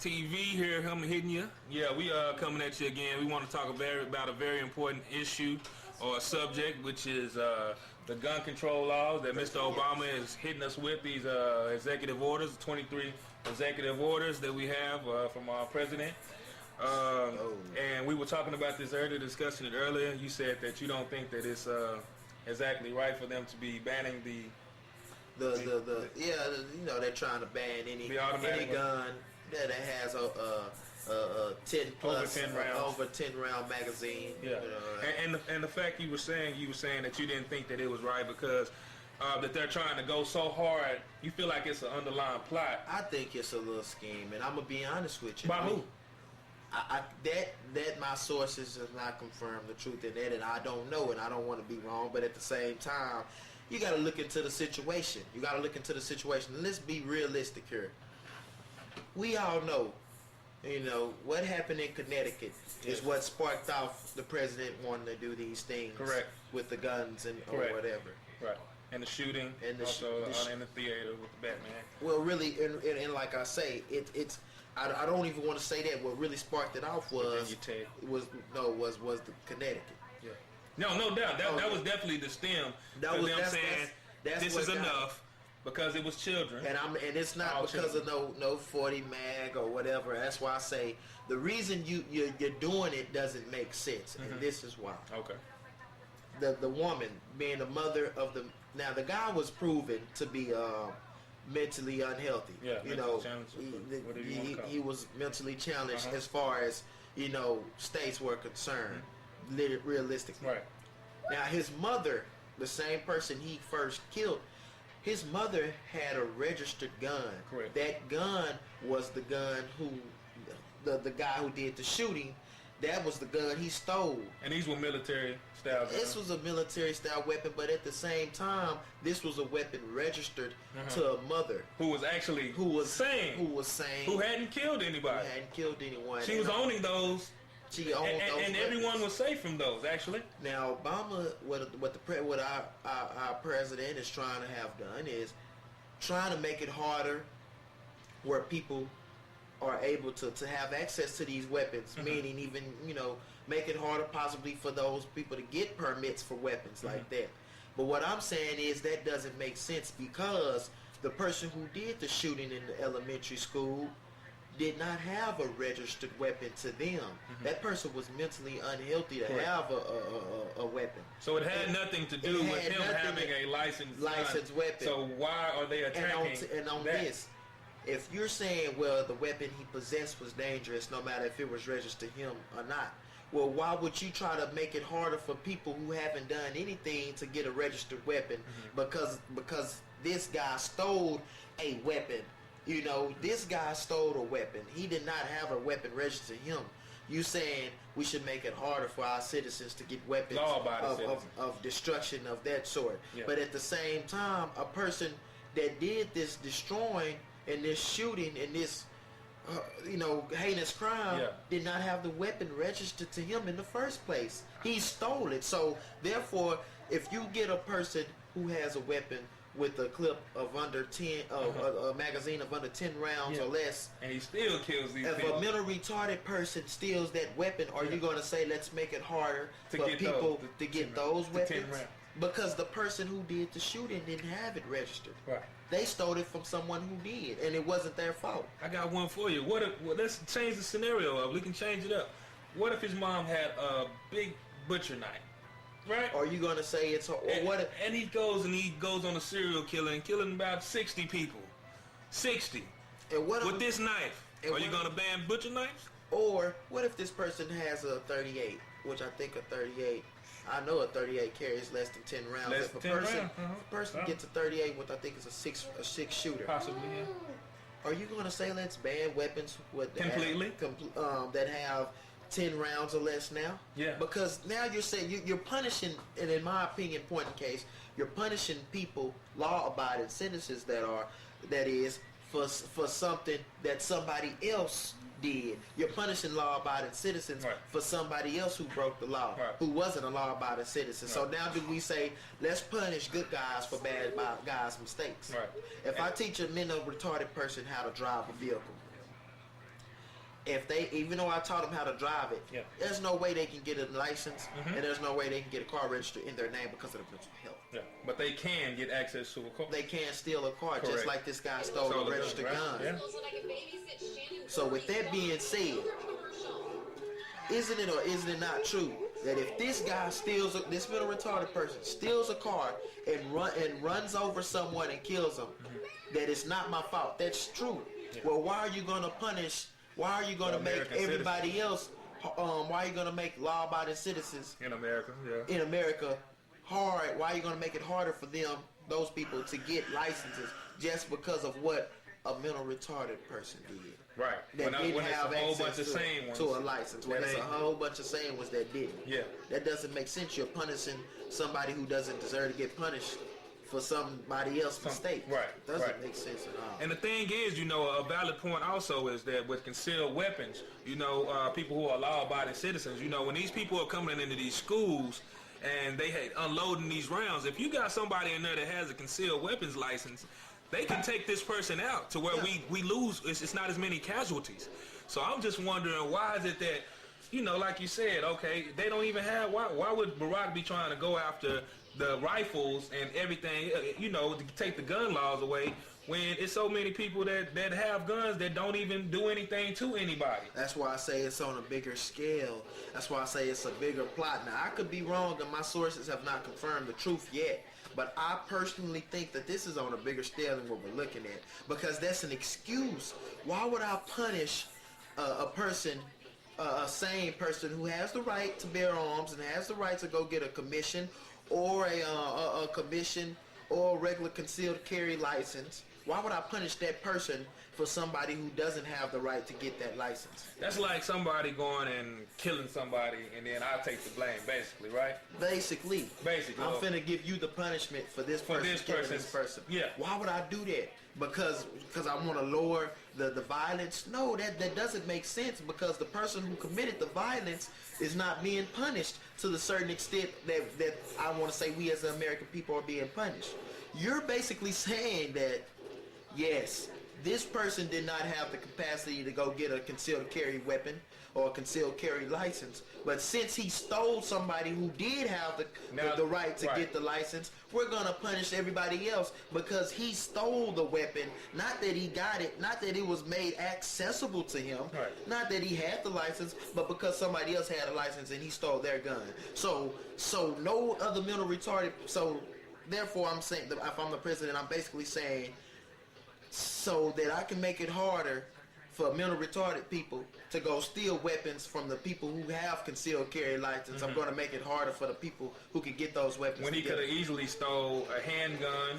TV here. I'm hitting you. Yeah, we coming at you again. We want to talk about a very important issue or subject, which is the gun control laws that Mr. Obama is hitting us with. These executive orders, 23 executive orders that we have from our president. And we were talking about this earlier, discussing it earlier. You said that you don't think that it's exactly right for them to be banning they're trying to ban any gun that has a 10 plus over 10 round magazine. Yeah, and the fact you were saying that you didn't think that it was right because that they're trying to go so hard. You feel like it's an underlying plot. I think it's a little scheme, and I'm gonna be honest with you. By who? That my sources have not confirmed the truth in that, and I don't know, and I don't want to be wrong. But at the same time, you got to look into the situation. Let's be realistic here. We all know, what happened in Connecticut is what sparked off the president wanting to do these things. Correct. With the guns or whatever. Right. And the shooting, and in the theater with the Batman. Well, really, and like I say, it's. I don't even want to say that. What really sparked it off was the Connecticut. Yeah. No doubt. That was definitely the stem. That's this is enough because it was children. And it's not all because children. Of no 40 mag or whatever. That's why I say the reason you're doing it doesn't make sense, and this is why. Okay. The woman being the mother of the guy was proven to be mentally unhealthy. Yeah, he was mentally challenged as far as states were concerned, realistically. Right. Now his mother, the same person he first killed, his mother had a registered gun. Correct. That gun was the gun who the guy who did the shooting. That was the gun he stole. And these were military style guns. This was a military style weapon, but at the same time, this was a weapon registered to a mother who was sane, who hadn't killed anybody, She was owning those. She owned those, and everyone was safe from those. Actually, now Obama, what our president is trying to have done is trying to make it harder where people are able to have access to these weapons, meaning even make it harder possibly for those people to get permits for weapons like that. But what I'm saying is that doesn't make sense because the person who did the shooting in the elementary school did not have a registered weapon to them. That person was mentally unhealthy to have a weapon. So it had nothing to do with him having a licensed weapon. So why are they attacking this? If you're saying, well, the weapon he possessed was dangerous no matter if it was registered to him or not, well, why would you try to make it harder for people who haven't done anything to get a registered weapon because this guy stole a weapon? This guy stole a weapon. He did not have a weapon registered to him. You saying we should make it harder for our citizens to get weapons of destruction of that sort. Yeah. But at the same time, a person that did this destroying and this shooting and this heinous crime did not have the weapon registered to him in the first place. He stole it. So therefore, if you get a person who has a weapon with a clip of under 10 a magazine of under 10 rounds or less, and he still kills these people. If a mental retarded person steals that weapon, are you going to say let's make it harder for people to get those weapons? Because the person who did the shooting didn't have it registered. Right. They stole it from someone who did, and it wasn't their fault. I got one for you. Let's change the scenario up. We can change it up. What if his mom had a big butcher knife? Right? Are you gonna say it's and he goes on a serial killer and killing about 60 people. 60. And with this knife. Are you gonna ban butcher knives? Or what if this person has a 38, which I think a 38. I know a 38 carries less than 10 rounds. If a person gets a 38 with I think it's a six shooter. Possibly, yeah. Are you going to say let's ban weapons completely that have 10 rounds or less now? Yeah. Because now you're saying you're punishing, and in my opinion, point in case, you're punishing people, law-abiding citizens that is for something that somebody else did. You're punishing law-abiding citizens for somebody else who broke the law, who wasn't a law-abiding citizen. So now do we say, let's punish good guys for bad guys' mistakes? If I teach a mental retarded person how to drive a vehicle, if they, even though I taught them how to drive it, Yeah. there's no way they can get a license, and there's no way they can get a car registered in their name because of the mental health. Yeah. But they can get access to a car. They can't steal a car, Correct. just like this guy stole Stole a a gun, registered right? gun. Yeah. So with that being said, isn't it or isn't it not true that if this guy steals, this mental retarded person steals a car and runs over someone and kills them, that it's not my fault? That's true. Yeah. Well, why are you going to punish? Why are you going to make American everybody else? Why are you going to make law-abiding citizens In America, yeah. in America hard? Why are you going to make it harder for them, those people, to get licenses just because of what a mental retarded person did? Right. That didn't when it's have a whole bunch access of sane ones. to a license. When that it's a ain't- whole bunch of sane ones that didn't. Yeah. That doesn't make sense. You're punishing somebody who doesn't deserve to get punished for somebody else's mistake. right, Doesn't right. make sense at all. And the thing is, a valid point also is that with concealed weapons, people who are law-abiding citizens, when these people are coming into these schools and they unloading these rounds, if you got somebody in there that has a concealed weapons license, they can take this person out to where we lose. It's not as many casualties. So I'm just wondering, why is it that, like you said, okay, they don't even have, why would Barack be trying to go after the rifles and everything, to take the gun laws away, when it's so many people that have guns that don't even do anything to anybody? That's why I say it's on a bigger scale. That's why I say it's a bigger plot. Now, I could be wrong, and my sources have not confirmed the truth yet. But I personally think that this is on a bigger scale than what we're looking at. Because that's an excuse. Why would I punish a person, a sane person who has the right to bear arms and has the right to go get a commission or a commission or a regular concealed carry license? Why would I punish that person for somebody who doesn't have the right to get that license? That's like somebody going and killing somebody, and then I'll take the blame, basically, right? Basically, I'm well, finna give you the punishment for this person killing this person. Yeah. Why would I do that? Because I want to lower the violence? No, that doesn't make sense, because the person who committed the violence is not being punished to the certain extent that I want to say we as the American people are being punished. You're basically saying that, yes, this person did not have the capacity to go get a concealed carry weapon or a concealed carry license, but since he stole somebody who did have the right to get the license, we're going to punish everybody else because he stole the weapon. Not that he got it, not that it was made accessible to him, not that he had the license, but because somebody else had a license and he stole their gun. So no other mental retarded, so therefore I'm saying, if I'm the president, I'm basically saying, so that I can make it harder for mental retarded people to go steal weapons from the people who have concealed carry license. I'm going to make it harder for the people who can get those weapons. When he could have easily stole a handgun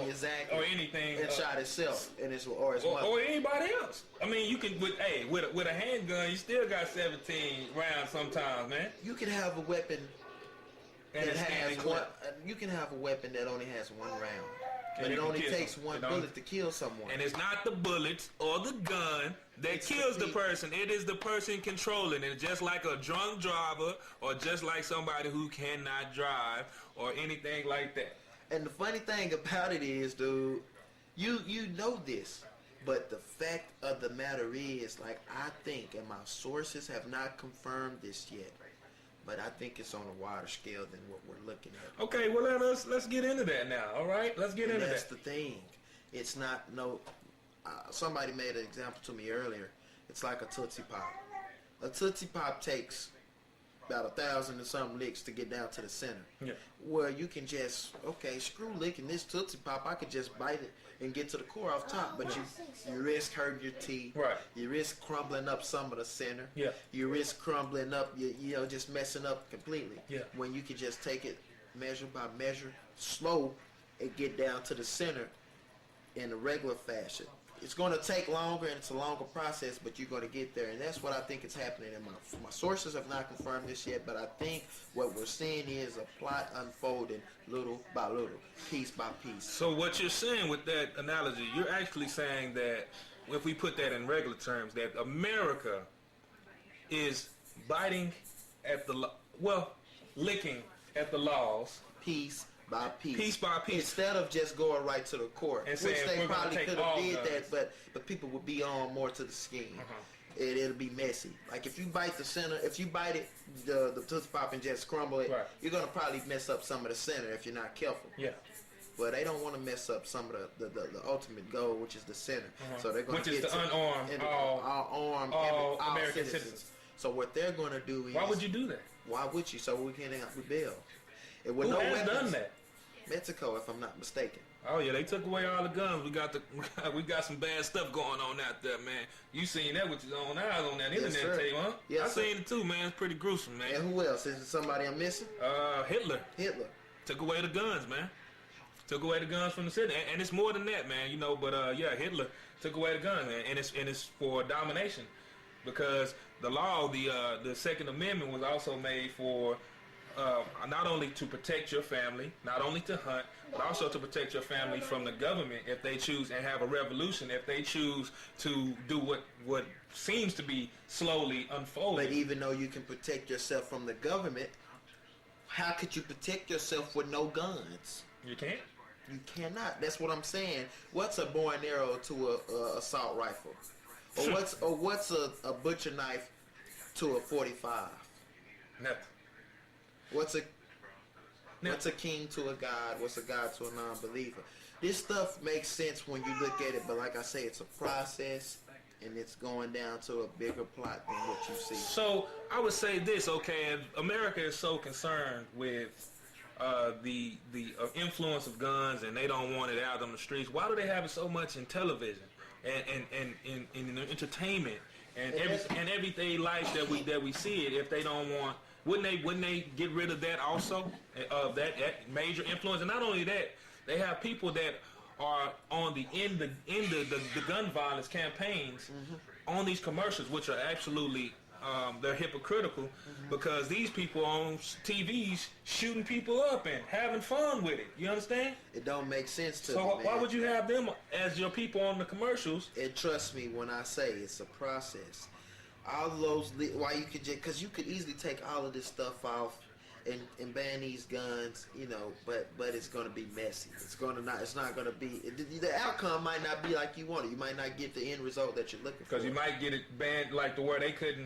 exactly, or anything and shot himself and his mother. Or anybody else. I mean, you can with a handgun, you still got 17 rounds sometimes, man. You can have a weapon And that it's has standing one. clip. You can have a weapon that only has one round. And But it you can only kill takes someone. one bullet to kill someone. And it's not the bullets or the gun that kills the person. It is the person controlling it. Just like a drunk driver or just like somebody who cannot drive or anything like that. And the funny thing about it is, dude, you know this, but the fact of the matter is, like, I think, and my sources have not confirmed this yet, but I think it's on a wider scale than what we're looking at. Okay, well let's get into that now. All right, let's get into that. That's the thing. It's not somebody made an example to me earlier. It's like a Tootsie Pop. A Tootsie Pop takes about 1,000 and some licks to get down to the center. Yeah. Where you can just, screw licking this Tootsie Pop. I could just bite it and get to the core off top, but you risk hurting your teeth. Right. You risk crumbling up some of the center. Yeah. You risk crumbling up, just messing up completely. Yeah. When you can just take it measure by measure, slow, and get down to the center in a regular fashion. It's going to take longer, and it's a longer process, but you're going to get there, and that's what I think is happening. And my sources have not confirmed this yet, but I think what we're seeing is a plot unfolding little by little, piece by piece. So what you're saying with that analogy, you're actually saying that if we put that in regular terms, that America is biting at licking at the laws, Piece by piece. Piece by piece. Instead of just going right to the court, And which saying, they we're gonna probably take could all have did guns. that, but people would be on more to the scheme. it'll be messy. Like if you bite the center, if you bite it, the Tootsie Pop and just crumble it, Right. you're gonna probably mess up some of the center if you're not careful. Yeah. But they don't want to mess up some of the ultimate goal, which is the center. So they're going Which to is get the unarmed, all armed, all all American citizens. citizens. So what they're going to do is, Why would you do that? why would you? So we can rebel. And with Who no has weapons, done that? Mexico, if I'm not mistaken. Oh yeah, they took away all the guns. We got some bad stuff going on out there, man. You seen that with your own eyes on that Yes, internet sir. tape, huh? Yes, I sir. seen it too, man. It's pretty gruesome, man. And who else? Is it somebody I'm missing? Hitler Hitler. took away the guns, man. Took away the guns from the city, and it's more than that, man. You know, but yeah, Hitler took away the guns, man, and it's for domination, because the law, the Second Amendment, was also made for not only to protect your family, not only to hunt, but also to protect your family from the government if they choose and have a revolution, if they choose to do what seems to be slowly unfolding. But even though you can protect yourself from the government, how could you protect yourself with no guns? You can't. You cannot. That's what I'm saying. What's a bow and arrow to a assault rifle? Or what's a butcher knife to a 45? Nothing. What's a king to a god? What's a god to a non-believer? This stuff makes sense when you look at it, but like I say, it's a process, and it's going down to a bigger plot than what you see. So I would say this, okay, if America is so concerned with the influence of guns, and they don't want it out on the streets, why do they have it so much in television and in entertainment and everyday life that we see it? If they don't want, wouldn't they get rid of that also, of that major influence? And not only that, they have people that are on the gun violence campaigns on these commercials, which are absolutely they're hypocritical, because these people on TVs shooting people up and having fun with it. You understand? It don't make sense to me, So man. why would you have them as your people on the commercials? And trust me when I say it's a process. All those, why you could just, because you could easily take all of this stuff off and ban these guns, you know, but it's going to be messy. It's not going to be, the outcome might not be like you want it. You might not get the end result that you're looking for. Because you might get it banned like the where they could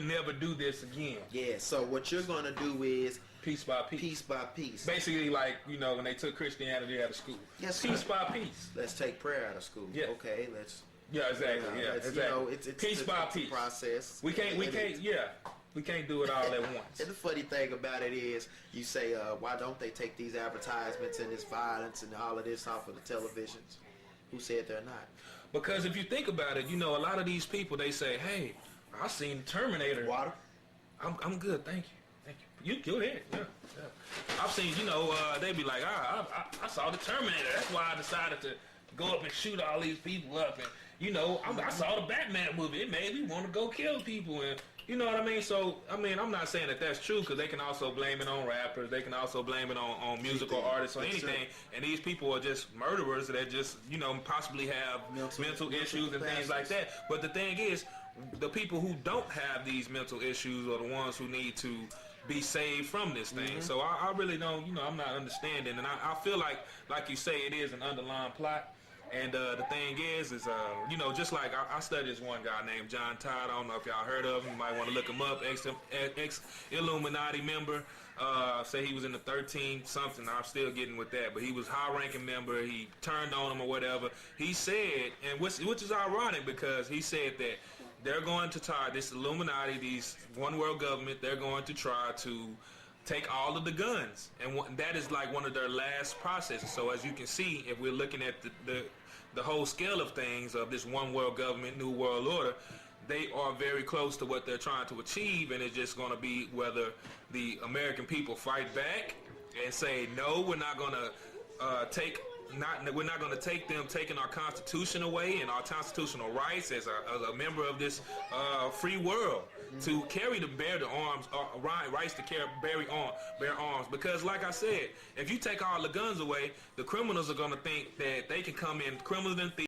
never do this again. Yeah, so what you're going to do is Piece by piece. piece by piece. Basically, like, you know, when they took Christianity out of school. Yes, piece sir. by piece. Let's take prayer out of school. Yeah. Okay, let's. Yeah, exactly. Yeah, let's, exactly. You know, it's piece by it's a piece. process. We can't. Yeah, we can't do it all at once. And the funny thing about it is, you say, why don't they take these advertisements and this violence and all of this off of the televisions? Who said they're not? Because if you think about it, you know, a lot of these people, they say, "Hey, I seen Terminator. Water? I'm good, thank you. You go ahead. Yeah. I've seen, you know, they be like, I saw the Terminator. That's why I decided to go up and shoot all these people up. And you know, I saw the Batman movie. It made me want to go kill people. And you know what I mean? So, I mean, I'm not saying that that's true, because they can also blame it on rappers. They can also blame it on musical artists or anything. And these people are just murderers that just, you know, possibly have mental issues and things like that. But the thing is, the people who don't have these mental issues are the ones who need to be saved from this thing. So I really don't, you know, I'm not understanding. And I feel like you say, it is an underlying plot. And the thing is, you know, just like I studied this one guy named John Todd. I don't know if y'all heard of him. You might want to look him up. Ex-Illuminati member. Say he was in the 13-something. I'm still getting with that. But he was high-ranking member. He turned on him or whatever. He said, and which is ironic, because he said that they're going to try, this Illuminati, these one world government, they're going to try to take all of the guns. And that is like one of their last processes. So as you can see, if we're looking at the whole scale of things of this one world government, new world order, they are very close to what they're trying to achieve, and it's just going to be whether the American people fight back and say, no, we're not going to we're not going to take them taking our Constitution away and our constitutional rights as a member of this free world to carry bear the arms, rights to bear arms. Because like I said, if you take all the guns away, the criminals are going to think that they can come in, criminals and thieves.